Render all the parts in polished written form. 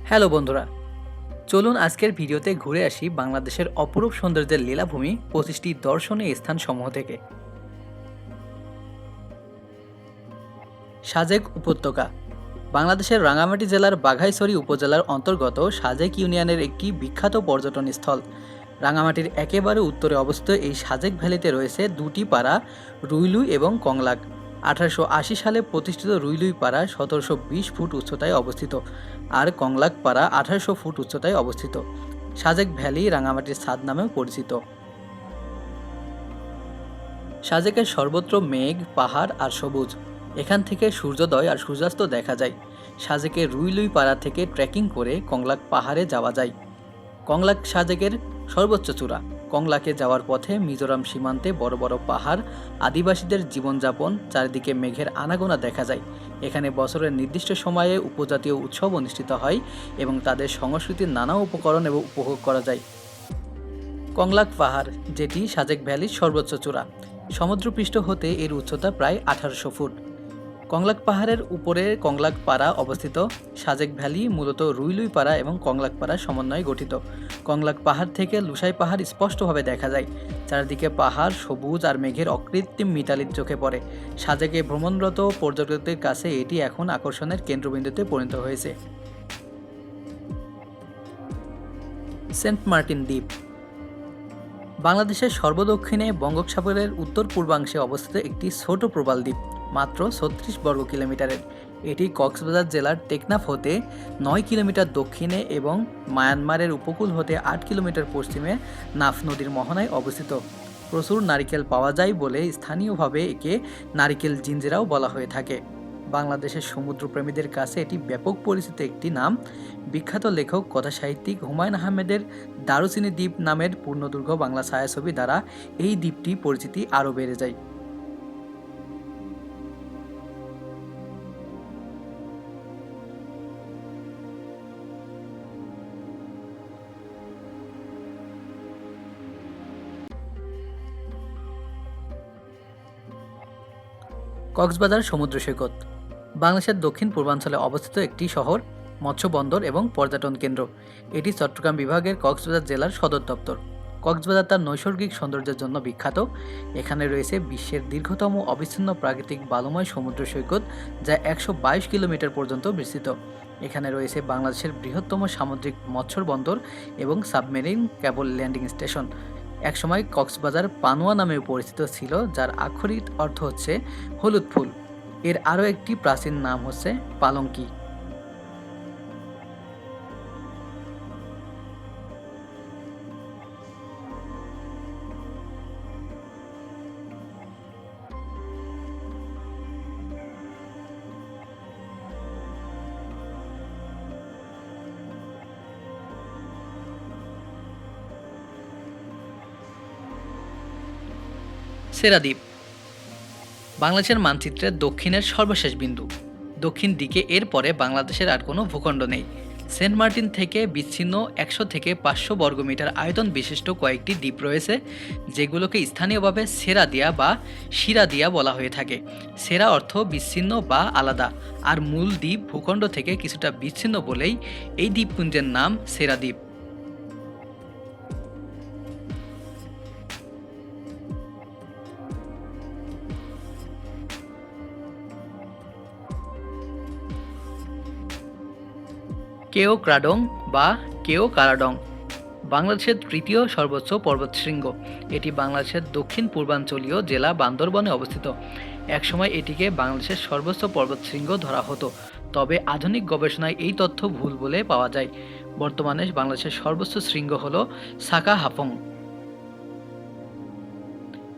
Hello বন্ধুরা, চলুন আজকের ভিডিওতে ঘুরে আসি বাংলাদেশের অপরূপ সৌন্দর্যের লীলাভূমি 25টি দর্শনীয় স্থানসমূহ থেকে। সাজেক উপত্যকা বাংলাদেশের রাঙ্গামাটি জেলার বাঘাইছড়ি উপজেলার অন্তর্গত সাজেক ইউনিয়নের একটি বিখ্যাত পর্যটন স্থল। রাঙ্গামাটির একেবারে উত্তরে অবস্থিত এই সাজেক ভ্যালিতে রয়েছে দুটি পাড়া, রুইলুই এবং কংলাক। 1880 সালে প্রতিষ্ঠিত রুইলুই পাড়া 1720 ফুট উচ্চতায় অবস্থিত, আর কংলাক পাড়া 1800 ফুট উচ্চতায় অবস্থিত। সাজেক ভ্যালি রাঙ্গামাটির ছাদ নামেও পরিচিত। সাজেকের সর্বত্র মেঘ, পাহাড় আর সবুজ। এখান থেকে সূর্যোদয় আর সূর্যাস্ত দেখা যায়। সাজেকের রুইলুই পাড়া থেকে ট্রেকিং করে কংলাক পাহাড়ে যাওয়া যায়। কংলাক সাজেকের সর্বোচ্চ চূড়া। কংলাকে যাওয়ার পথে মিজোরাম সীমান্তে বড় বড় পাহাড়, আদিবাসীদের জীবনযাপন, চারিদিকে মেঘের আনাগোনা দেখা যায়। এখানে বছরের নির্দিষ্ট সময়ে উপজাতীয় উৎসব অনুষ্ঠিত হয় এবং তাদের সংস্কৃতির নানা উপকরণ এবং উপভোগ করা যায়। কংলাক পাহাড়, যেটি সাজেক ভ্যালির সর্বোচ্চ চূড়া। সমুদ্রপৃষ্ঠ হতে এর উচ্চতা প্রায় 1800 ফুট। কংলাক পাহাড়ের উপরে কংলাক পাড়া অবস্থিত। সাজেক ভ্যালি মূলত রুইলুই পাড়া এবং কংলাক পাড়ার সমন্বয়ে গঠিত। কংলাক পাহাড় থেকে লুসাই পাহাড় স্পষ্টভাবে দেখা যায়। চারদিকে পাহাড়, সবুজ আর মেঘের অকৃত্রিম মিতালির চোখে পড়ে। সাজেকে ভ্রমণরত পর্যটকদের কাছে এটি এখন আকর্ষণের কেন্দ্রবিন্দুতে পরিণত হয়েছে। সেন্ট মার্টিন দ্বীপ বাংলাদেশের সর্বদক্ষিণে বঙ্গোপসাগরের উত্তর পূর্বাংশে অবস্থিত একটি ছোট প্রবাল দ্বীপ, মাত্র 36 বর্গ কিলোমিটারের। এটি কক্সবাজার জেলার টেকনাফ হতে 9 কিলোমিটার দক্ষিণে এবং মায়ানমারের উপকূল হতে 8 কিলোমিটার পশ্চিমে নাফ নদীর মোহনায় অবস্থিত। প্রচুর নারিকেল পাওয়া যায় বলে স্থানীয়ভাবে একে নারিকেল জিঞ্জিরাও বলা হয়ে থাকে। বাংলাদেশের সমুদ্রপ্রেমীদের কাছে এটি ব্যাপক পরিচিত একটি নাম। বিখ্যাত লেখক কথাসাহিত্যিক হুমায়ুন আহমেদের দারুচিনি দ্বীপ নামের পূর্ণদৈর্ঘ্য বাংলা ছায়াছবি দ্বারা এই দ্বীপটি পরিচিতি আরও বেড়ে যায়। কক্সবাজার সমুদ্র সৈকত বাংলাদেশের দক্ষিণ পূর্বাঞ্চলে অবস্থিত একটি শহর, মৎস্য বন্দর এবং পর্যটন কেন্দ্র। এটি চট্টগ্রাম বিভাগের কক্সবাজার জেলার সদর দপ্তর। কক্সবাজার তার নৈসর্গিক সৌন্দর্যের জন্য বিখ্যাত। এখানে রয়েছে বিশ্বের দীর্ঘতম অবিচ্ছিন্ন প্রাকৃতিক বালুময় সমুদ্র সৈকত, যা 122 কিলোমিটার পর্যন্ত বিস্তৃত। এখানে রয়েছে বাংলাদেশের বৃহত্তম সামুদ্রিক মৎস্য বন্দর এবং সাবমেরিন কেবল ল্যান্ডিং স্টেশন। একসময় কক্সবাজার পানুয়া নামেও পরিচিত ছিল, যার আক্ষরিক অর্থ হচ্ছে হলুদ ফুল। এর আরও একটি প্রাচীন নাম হচ্ছে পালঙ্কি। সেরা দ্বীপ বাংলাদেশের মানচিত্রের দক্ষিণের সর্বশেষ বিন্দু। দক্ষিণ দিকে এর পরে বাংলাদেশের আর কোনো ভূখণ্ড নেই। সেন্ট মার্টিন থেকে বিচ্ছিন্ন 100 থেকে 500 বর্গমিটার আয়তন বিশিষ্ট কয়েকটি দ্বীপ রয়েছে, যেগুলোকে স্থানীয়ভাবে সেরা দিয়া বা শিরা দিয়া বলা হয়ে থাকে। সেরা অর্থ বিচ্ছিন্ন বা আলাদা, আর মূল দ্বীপ ভূখণ্ড থেকে কিছুটা বিচ্ছিন্ন বলেই এই দ্বীপপুঞ্জের নাম সেরা দ্বীপ। কেও ক্রাডং বা কেও কারাডং বাংলাদেশের তৃতীয় সর্বোচ্চ পর্বতশৃঙ্গ। এটি বাংলাদেশের দক্ষিণ পূর্বাঞ্চলীয় জেলা বান্দরবনে অবস্থিত। একসময় এটিকে বাংলাদেশের সর্বোচ্চ পর্বতশৃঙ্গ ধরা হতো, তবে আধুনিক গবেষণায় এই তথ্য ভুল বলে পাওয়া যায়। বর্তমানে বাংলাদেশের সর্বোচ্চ শৃঙ্গ হল সাকা হাফং।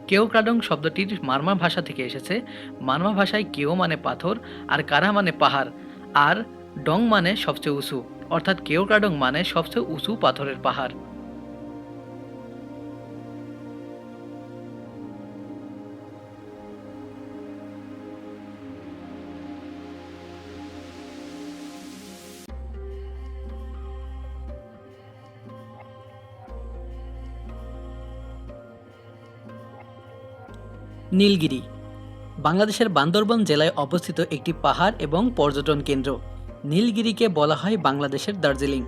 কেও ক্রাডং শব্দটির মারমা ভাষা থেকে এসেছে। মারমা ভাষায় কেও মানে পাথর, আর কারা মানে পাহাড়, আর ডং মানে সবচেয়ে উঁচু, অর্থাৎ কেও ক্রাডং মানে সবচেয়ে উঁচু পাথরের পাহাড়। নীলগিরি বাংলাদেশের বান্দরবান জেলায় অবস্থিত একটি পাহাড় এবং পর্যটন কেন্দ্র। নীলগিরিকে বলা হয় বাংলাদেশের দার্জিলিং।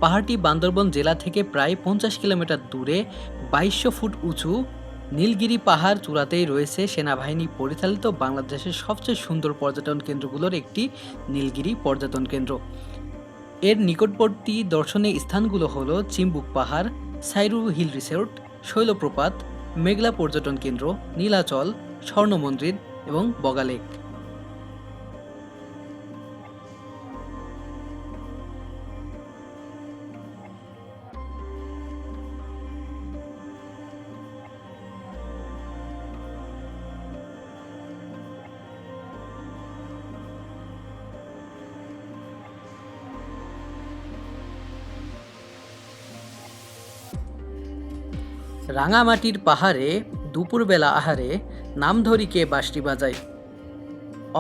পাহাড়টি বান্দরবন জেলা থেকে প্রায় 50 কিলোমিটার দূরে 2200 ফুট উঁচু নীলগিরি পাহাড় চূড়াতেই রয়েছে সেনাবাহিনী পরিচালিত বাংলাদেশের সবচেয়ে সুন্দর পর্যটন কেন্দ্রগুলোর একটি নীলগিরি পর্যটন কেন্দ্র। এর নিকটবর্তী দর্শনীয় স্থানগুলো হলো চিম্বুক পাহাড়, সাইরু হিল রিসোর্ট, শৈলপ্রপাত, মেঘলা পর্যটন কেন্দ্র, নীলাচল, স্বর্ণ মন্দির এবং বগা লেক। রাঙামাটির পাহাড়ে দুপুরবেলা আহারে নাম ধরি কে বাঁশরি বাজায়।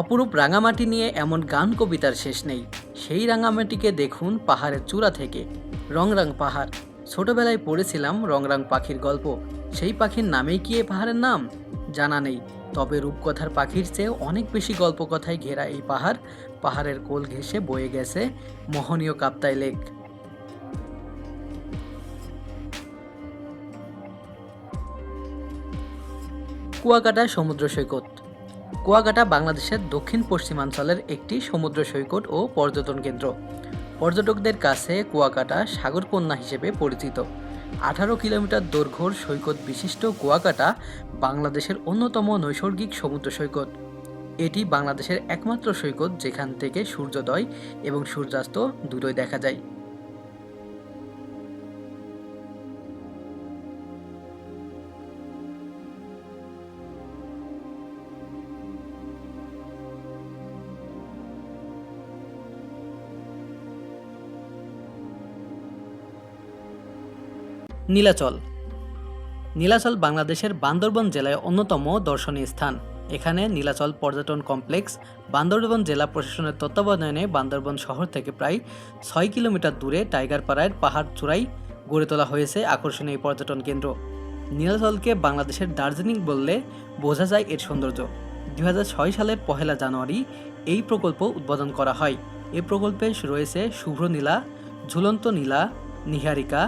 অপরূপ রাঙামাটি নিয়ে এমন গান কবিতার শেষ নেই। সেই রাঙামাটিকে দেখুন পাহাড়ের চূড়া থেকে। রংরাং পাহাড়, ছোটবেলায় পড়েছিলাম রংরাং পাখির গল্প। সেই পাখির নামেই কি এ পাহাড়ের নাম জানা নেই, তবে রূপকথার পাখির চেয়ে অনেক বেশি গল্পকথায় ঘেরা এই পাহাড়। পাহাড়ের কোল ঘেঁষে বয়ে গেছে মোহনীয় কাপ্তাই লেক। কুয়াকাটা সমুদ্র সৈকত। কুয়াকাটা বাংলাদেশের দক্ষিণ পশ্চিমাঞ্চলের একটি সমুদ্র সৈকত ও পর্যটন কেন্দ্র। পর্যটকদের কাছে কুয়াকাটা সাগরকন্যা হিসেবে পরিচিত। 18 কিলোমিটার দৈর্ঘ্যর সৈকত বিশিষ্ট কুয়াকাটা বাংলাদেশের অন্যতম নৈসর্গিক সমুদ্র সৈকত। এটি বাংলাদেশের একমাত্র সৈকত যেখান থেকে সূর্যোদয় এবং সূর্যাস্ত দুটোই দেখা যায়। নীলাচল। নীলাচল বাংলাদেশের বান্দরবন জেলায় অন্যতম দর্শনীয় স্থান। এখানে নীলাচল পর্যটন কমপ্লেক্স বান্দরবন জেলা প্রশাসনের তত্ত্বাবধানে বান্দরবন শহর থেকে প্রায় 6 কিলোমিটার দূরে টাইগারপাড়ার পাহাড় চূড়ায় গড়ে তোলা হয়েছে আকর্ষণীয় এই পর্যটন কেন্দ্র। নীলাচলকে বাংলাদেশের দার্জিলিং বললে বোঝা যায় এর সৌন্দর্য। 2006 সালের 1 জানুয়ারি এই প্রকল্প উদ্বোধন করা হয়। এই প্রকল্পে রয়েছে শুভ্র নীলা, ঝুলন্ত নীলা, নিহারিকা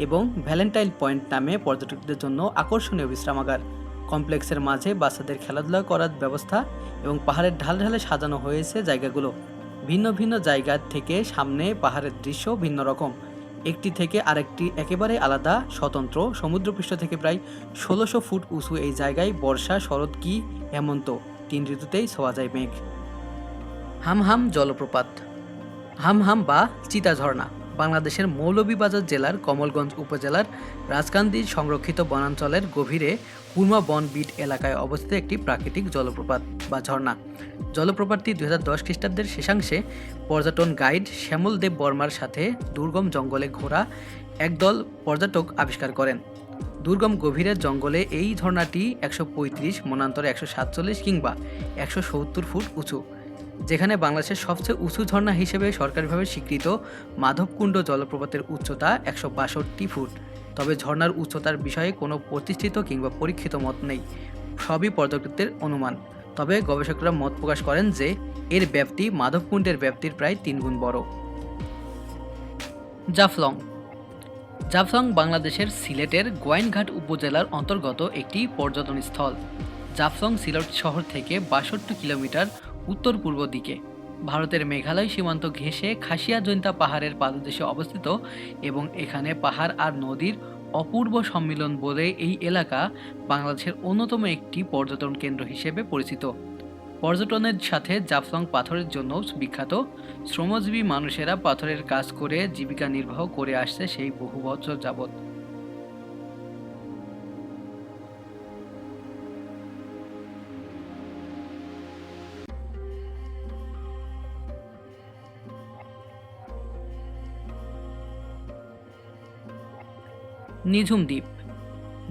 এবং ভ্যালেন্টাইন পয়েন্ট নামে পর্যটকদের জন্য আকর্ষণীয় বিশ্রামাগার। কমপ্লেক্সের মাঝে বাচ্চাদের খেলাধুলা করার ব্যবস্থা এবং পাহাড়ের ঢাল ঢালে সাজানো হয়েছে জায়গাগুলো। ভিন্ন ভিন্ন জায়গা থেকে সামনে পাহাড়ের দৃশ্য ভিন্ন রকম, একটি থেকে আরেকটি একেবারে আলাদা, স্বতন্ত্র। সমুদ্রপৃষ্ঠ থেকে প্রায় 1600 ফুট উঁচু এই জায়গায় বর্ষা, শরৎ কি হেমন্ত 3 ঋতুতেই ছোঁয়া যায় মেঘ। হামহাম জলপ্রপাত। হামহাম বা চিতা ঝর্ণা বাংলাদেশের মৌলভীবাজার জেলার কমলগঞ্জ উপজেলার রাজকান্দি সংরক্ষিত বনাঞ্চলের গভীরে কুরমা বন বিট এলাকায় অবস্থিত একটি প্রাকৃতিক জলপ্রপাত বা ঝর্ণা। জলপ্রপাতটি 2010 খ্রিস্টাব্দের শেষাংশে পর্যটন গাইড শ্যামল দেব বর্মার সাথে দুর্গম জঙ্গলে ঘোরা একদল পর্যটক আবিষ্কার করেন। দুর্গম গভীরের জঙ্গলে এই ঝর্ণাটি 135, মনান্তরে 147 কিংবা 170 ফুট উঁচু। যেখানে বাংলাদেশের সবচেয়ে উঁচু ঝর্ণা হিসেবে সরকারিভাবে স্বীকৃত মাধবকুণ্ড জলপ্রপাতের উচ্চতা 162 ফুট। তবে ঝর্ণার উচ্চতার বিষয়ে কোনো প্রতিষ্ঠিত কিংবা পরীক্ষিত মত নেই, সবই পর্যটকদের অনুমান। তবে গবেষকরা মত প্রকাশ করেন যে এর ব্যাপ্তি মাধবকুণ্ডের ব্যাপ্তির প্রায় 3 গুণ বড়। জাফলং। জাফলং বাংলাদেশের সিলেটের গোয়াইনঘাট উপজেলার অন্তর্গত একটি পর্যটন স্থল। জাফলং সিলেট শহর থেকে 62 কিলোমিটার উত্তর পূর্ব দিকে ভারতের মেঘালয় সীমান্ত ঘেঁষে খাসিয়া জৈন্তা পাহাড়ের পাদদেশে অবস্থিত এবং এখানে পাহাড় আর নদীর অপূর্ব সম্মিলন বলে এই এলাকা বাংলাদেশের অন্যতম একটি পর্যটন কেন্দ্র হিসেবে পরিচিত। পর্যটনের সাথে জাফলং পাথরের জন্য বিখ্যাত। শ্রমজীবী মানুষেরা পাথরের কাজ করে জীবিকা নির্বাহ করে আসছে সেই বহু বছর যাবৎ। নিঝুম দ্বীপ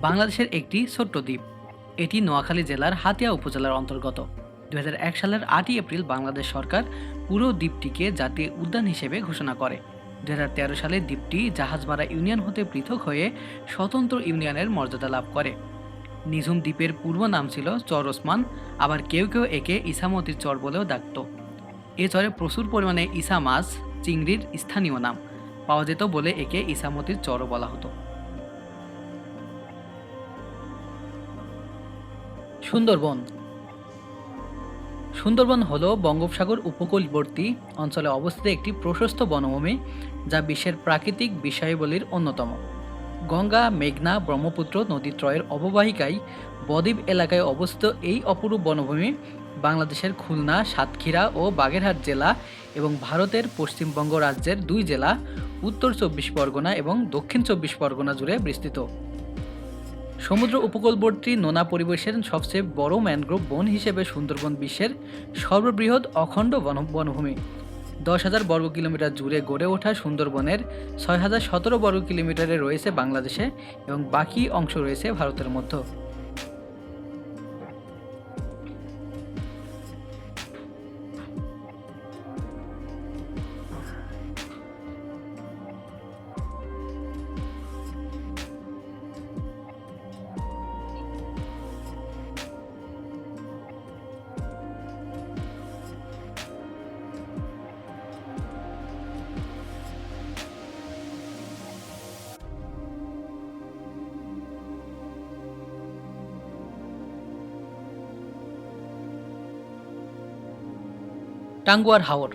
বাংলাদেশের একটি ছোট্ট দ্বীপ। এটি নোয়াখালী জেলার হাতিয়া উপজেলার অন্তর্গত। 2001 সালের 8 এপ্রিল বাংলাদেশ সরকার পুরো দ্বীপটিকে জাতীয় উদ্যান হিসেবে ঘোষণা করে। 2013 সালে দ্বীপটি জাহাজমারা ইউনিয়ন হতে পৃথক হয়ে স্বতন্ত্র ইউনিয়নের মর্যাদা লাভ করে। নিঝুম দ্বীপের পূর্ব নাম ছিল চর ওসমান, আবার কেউ কেউ একে ইসামতির চর বলেও ডাকত। এ চরে প্রচুর পরিমাণে ইসা মাছ, চিংড়ির স্থানীয় নাম পাওয়া যেত বলে একে ইসামতির চরও বলা হতো। সুন্দরবন। সুন্দরবন হল বঙ্গোপসাগর উপকূলবর্তী অঞ্চলে অবস্থিত একটি প্রশস্ত বনভূমি, যা বিশ্বের প্রাকৃতিক বিষয়াবলীর অন্যতম। গঙ্গা, মেঘনা, ব্রহ্মপুত্র নদীত্রয়ের অববাহিকায় বদ্বীপ এলাকায় অবস্থিত এই অপরূপ বনভূমি বাংলাদেশের খুলনা, সাতক্ষীরা ও বাগেরহাট জেলা এবং ভারতের পশ্চিমবঙ্গ রাজ্যের 2 জেলা, উত্তর 24 পরগনা এবং দক্ষিণ 24 পরগনা জুড়ে বিস্তৃত। সমুদ্র উপকূলবর্তী নোনা পরিবেশের সবচেয়ে বড় ম্যানগ্রোভ বন হিসেবে সুন্দরবন বিশ্বের সর্ববৃহৎ অখণ্ড বনভূমি। 10,000 বর্গ কিলোমিটার জুড়ে গড়ে ওঠা সুন্দরবনের 6,017 বর্গ কিলোমিটারে রয়েছে বাংলাদেশে এবং বাকি অংশ রয়েছে ভারতের মধ্যে। টাঙ্গুয়ার হাওর।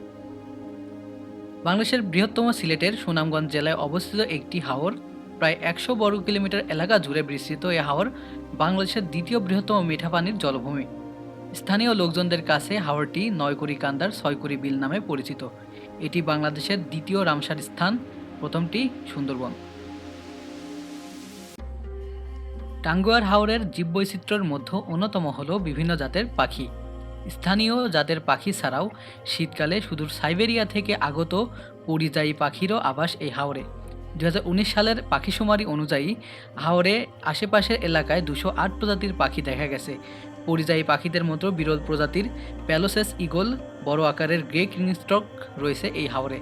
বাংলাদেশের বৃহত্তম সিলেটের সুনামগঞ্জ জেলায় অবস্থিত একটি হাওর। প্রায় 100 বর্গ কিলোমিটার এলাকা জুড়ে বিস্তৃত এই হাওর বাংলাদেশের দ্বিতীয় বৃহত্তম মিঠা পানির জলভূমি। স্থানীয় লোকজনদের কাছে হাওরটি 9 কান্দার 6 বিল নামে পরিচিত। এটি বাংলাদেশের দ্বিতীয় রামসার স্থান, প্রথমটি সুন্দরবন। টাঙ্গুয়ার হাওরের জীববৈচিত্র্যের মধ্যে অন্যতম হল বিভিন্ন জাতের পাখি। স্থানীয় জাতের পাখি ছাড়াও শীতকালে সুদূর সাইবেরিয়া থেকে আগত পরিযায়ী পাখিরও আবাস এই হাওরে। 2019 সালের পাখিশুমারি অনুযায়ী হাওরে আশেপাশের এলাকায় 208 প্রজাতির পাখি দেখা গেছে। পরিযায়ী পাখিদের মধ্যে বিরল প্রজাতির প্যালোসেস ঈগল, বড় আকারের গ্রে কিংস্টক রয়েছে এই হাওরে।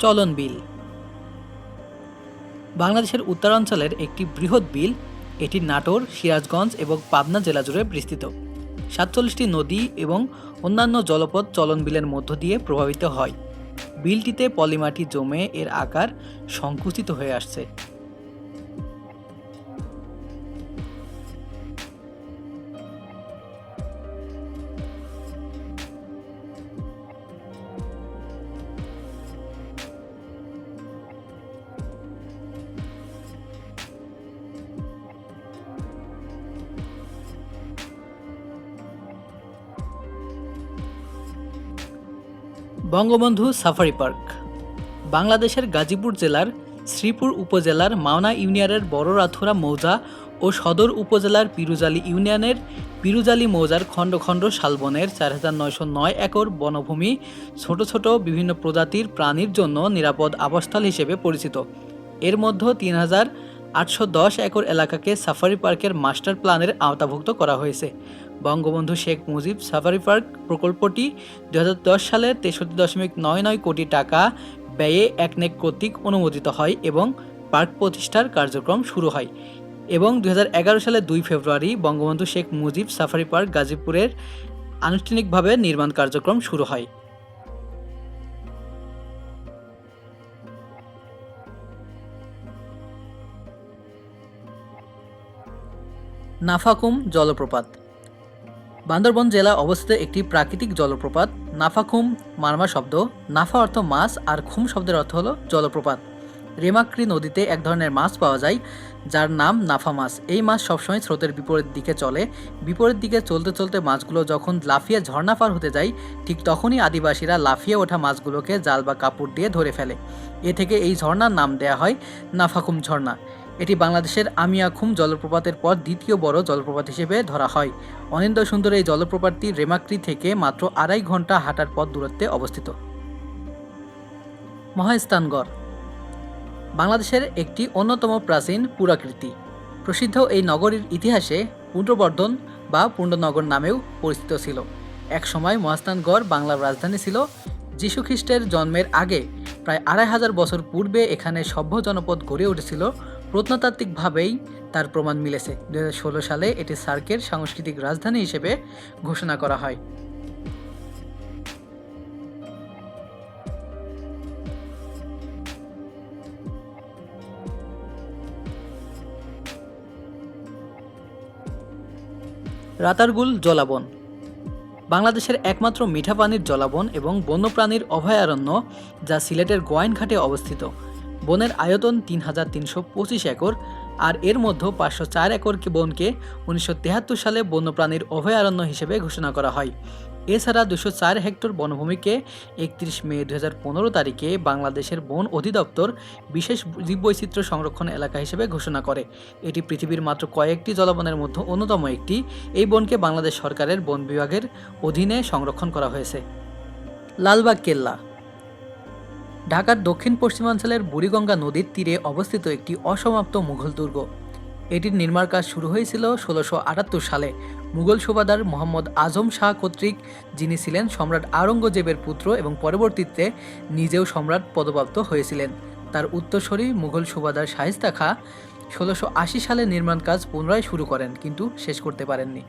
চলন বিল বাংলাদেশের উত্তরাঞ্চলের একটি বৃহৎ বিল। এটি নাটোর, সিরাজগঞ্জ এবং পাবনা জেলা জুড়ে বিস্তৃত। 47টি নদী এবং অন্যান্য জলপথ চলন বিলের মধ্য দিয়ে প্রভাবিত হয়। বিলটিতে পলিমাটি জমে এর আকার সংকুচিত হয়ে আসছে। বঙ্গবন্ধু সাফারি পার্ক বাংলাদেশের গাজীপুর জেলার শ্রীপুর উপজেলার মাওনা ইউনিয়নের বড়রাথুরা মৌজা ও সদর উপজেলার পিরুজালি ইউনিয়নের পিরুজালি মৌজার খণ্ড খণ্ড শালবনের 4,909 একর বনভূমি ছোট ছোট বিভিন্ন প্রজাতির প্রাণীর জন্য নিরাপদ আবাসস্থল হিসেবে পরিচিত। এর মধ্যে 3,810 একর এলাকাকে সাফারি পার্কের মাস্টার প্ল্যানের আওতাভুক্ত করা হয়েছে। বঙ্গবন্ধু শেখ মুজিব সাফারি পার্ক প্রকল্পটি 2010 সালে 63.99 কোটি টাকা ব্যয়ে একনেক কর্তৃক অনুমোদিত হয় এবং পার্ক প্রতিষ্ঠার কার্যক্রম শুরু হয় এবং 2011 সালে 2 ফেব্রুয়ারি বঙ্গবন্ধু শেখ মুজিব সাফারি পার্ক গাজীপুরের আনুষ্ঠানিকভাবে নির্মাণ কার্যক্রম শুরু হয়। নাফাকুম জলপ্রপাত বান্দরবন জেলা অবস্থিত একটি প্রাকৃতিক জলপ্রপাত। নাফাকুম মারমা শব্দ, নাফা অর্থ মাছ আর খুম শব্দের অর্থ হলো জলপ্রপাত। রেমাক্রি নদীতে এক ধরনের মাছ পাওয়া যায় যার নাম নাফা মাছ। এই মাছ সবসময় স্রোতের বিপরীত দিকে চলে। বিপরীত দিকে চলতে চলতে মাছগুলো যখন লাফিয়ে ঝর্ণা পার হতে যায়, ঠিক তখনই আদিবাসীরা লাফিয়ে ওঠা মাছগুলোকে জাল বা কাপড় দিয়ে ধরে ফেলে। এ থেকে এই ঝর্ণার নাম দেয়া হয় নাফাকুম ঝর্ণা। এটি বাংলাদেশের আমিয়াখুম জলপ্রপাতের পর দ্বিতীয় বড় জলপ্রপাত হিসেবে ধরা হয়। অনিন্দ্য সুন্দর এই জলপ্রপাতটি রেমাক্রি থেকে মাত্র 2.5 ঘন্টা হাঁটার পথ দূরত্বে অবস্থিত। মহাস্থানগড় বাংলাদেশের একটি অন্যতম প্রাচীন পুরাকীর্তি। প্রসিদ্ধ এই নগরীর ইতিহাসে পুণ্ড্রবর্ধন বা পুণ্ডনগর নামেও পরিচিত ছিল। একসময় মহাস্থানগড় বাংলার রাজধানী ছিল। যীশুখ্রিস্টের জন্মের আগে প্রায় 2500 বছর পূর্বে এখানে সভ্য জনপদ গড়ে উঠেছিল। প্রত্নতাত্ত্বিকভাবেই তার প্রমাণ মিলেছে। 2016 সালে এটি সার্কের সাংস্কৃতিক রাজধানী হিসেবে ঘোষণা করা হয়। রাতারগুল জলাবন বাংলাদেশের একমাত্র মিঠা পানির জলাবন এবং বন্যপ্রাণীর অভয়ারণ্য, যা সিলেটের গোয়াইনঘাটে অবস্থিত। বনের আয়তন 3325 একর, আর এর মধ্যে 504 একর বনকে 1973 সালে বন্যপ্রাণীর অভয়ারণ্য হিসেবে ঘোষণা করা হয়। এছাড়া 204 হেক্টর বনভূমিকে 31 মে 2015 তারিখে বাংলাদেশের বন অধিদপ্তর বিশেষ জীববৈচিত্র্য সংরক্ষণ এলাকা হিসেবে ঘোষণা করে। এটি পৃথিবীর মাত্র কয়েকটি জলাবনের মধ্যে অন্যতম একটি। এই বনকে বাংলাদেশ সরকারের বন বিভাগের অধীনে সংরক্ষণ করা হয়েছে। লালবাগ কেল্লা ঢাকার দক্ষিণ পশ্চিমাঞ্চলের বুড়িগঙ্গা নদীর তীরে অবস্থিত একটি অসমাপ্ত মুঘল দুর্গ। এটির নির্মাণ কাজ শুরু হয়েছিল 1678 সালে মুঘল সুবাদার মোহাম্মদ আজম শাহ কর্তৃক, যিনি ছিলেন সম্রাট আওরঙ্গজেবের পুত্র এবং পরবর্তীতে নিজেও সম্রাট পদপ্রাপ্ত হয়েছিলেন। তার উত্তরসূরি মুঘল সুবাদার শায়েস্তা খাঁ 1680 সালে নির্মাণ কাজ পুনরায় শুরু করেন, কিন্তু শেষ করতে পারেননি।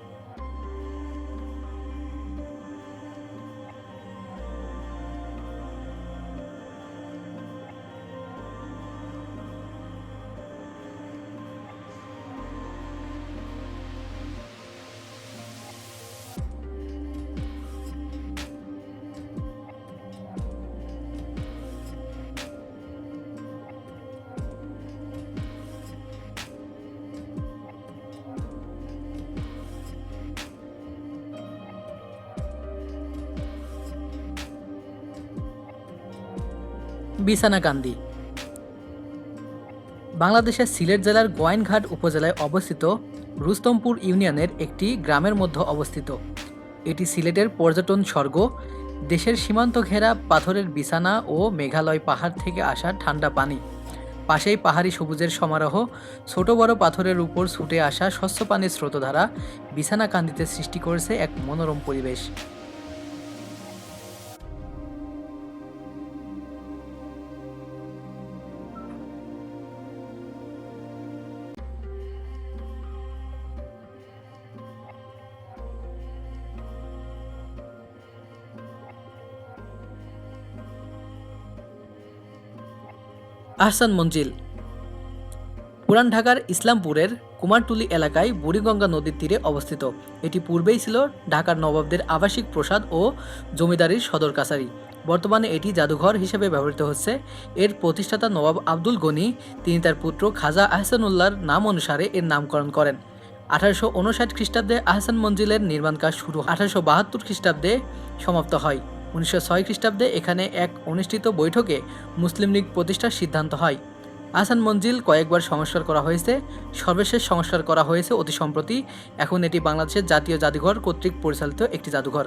বিছানাকান্দি বাংলাদেশের সিলেট জেলার গোয়াইনঘাট উপজেলায় অবস্থিত রুস্তমপুর ইউনিয়নের একটি গ্রামের মধ্যে অবস্থিত। এটি সিলেটের পর্যটন স্বর্গ। দেশের সীমান্ত ঘেরা পাথরের বিছানা ও মেঘালয় পাহাড় থেকে আসা ঠান্ডা পানি, পাশেই পাহাড়ি সবুজের সমারোহ, ছোট বড় পাথরের উপর ছুটে আসা স্বচ্ছ পানির স্রোতধারা বিছানাকান্দিতে সৃষ্টি করেছে এক মনোরম পরিবেশ। আহসান মঞ্জিল পুরান ঢাকার ইসলামপুরের কুমারটুলি এলাকায় বুড়িগঙ্গা নদীর তীরে অবস্থিত। এটি পূর্বেই ছিল ঢাকার নবাবদের আবাসিক প্রাসাদ ও জমিদারির সদর কাছারি। বর্তমানে এটি জাদুঘর হিসেবে ব্যবহৃত হচ্ছে। এর প্রতিষ্ঠাতা নবাব আব্দুল গনি, তিনি তার পুত্র খাজা আহসানুল্লাহর নাম অনুসারে এর নামকরণ করেন। 1859 খ্রিস্টাব্দে আহসান মঞ্জিলের নির্মাণ কাজ শুরু, 1872 খ্রিস্টাব্দে সমাপ্ত হয়। 1906 খ্রিস্টাব্দে এখানে এক অনুষ্ঠিত বৈঠকে মুসলিম লীগ প্রতিষ্ঠার সিদ্ধান্ত হয়। আহসান মঞ্জিল কয়েকবার সংস্কার করা হয়েছে। সর্বশেষ সংস্কার করা হয়েছে অতি সম্প্রতি। এখন এটি বাংলাদেশের জাতীয় জাদুঘর কর্তৃক পরিচালিত একটি জাদুঘর।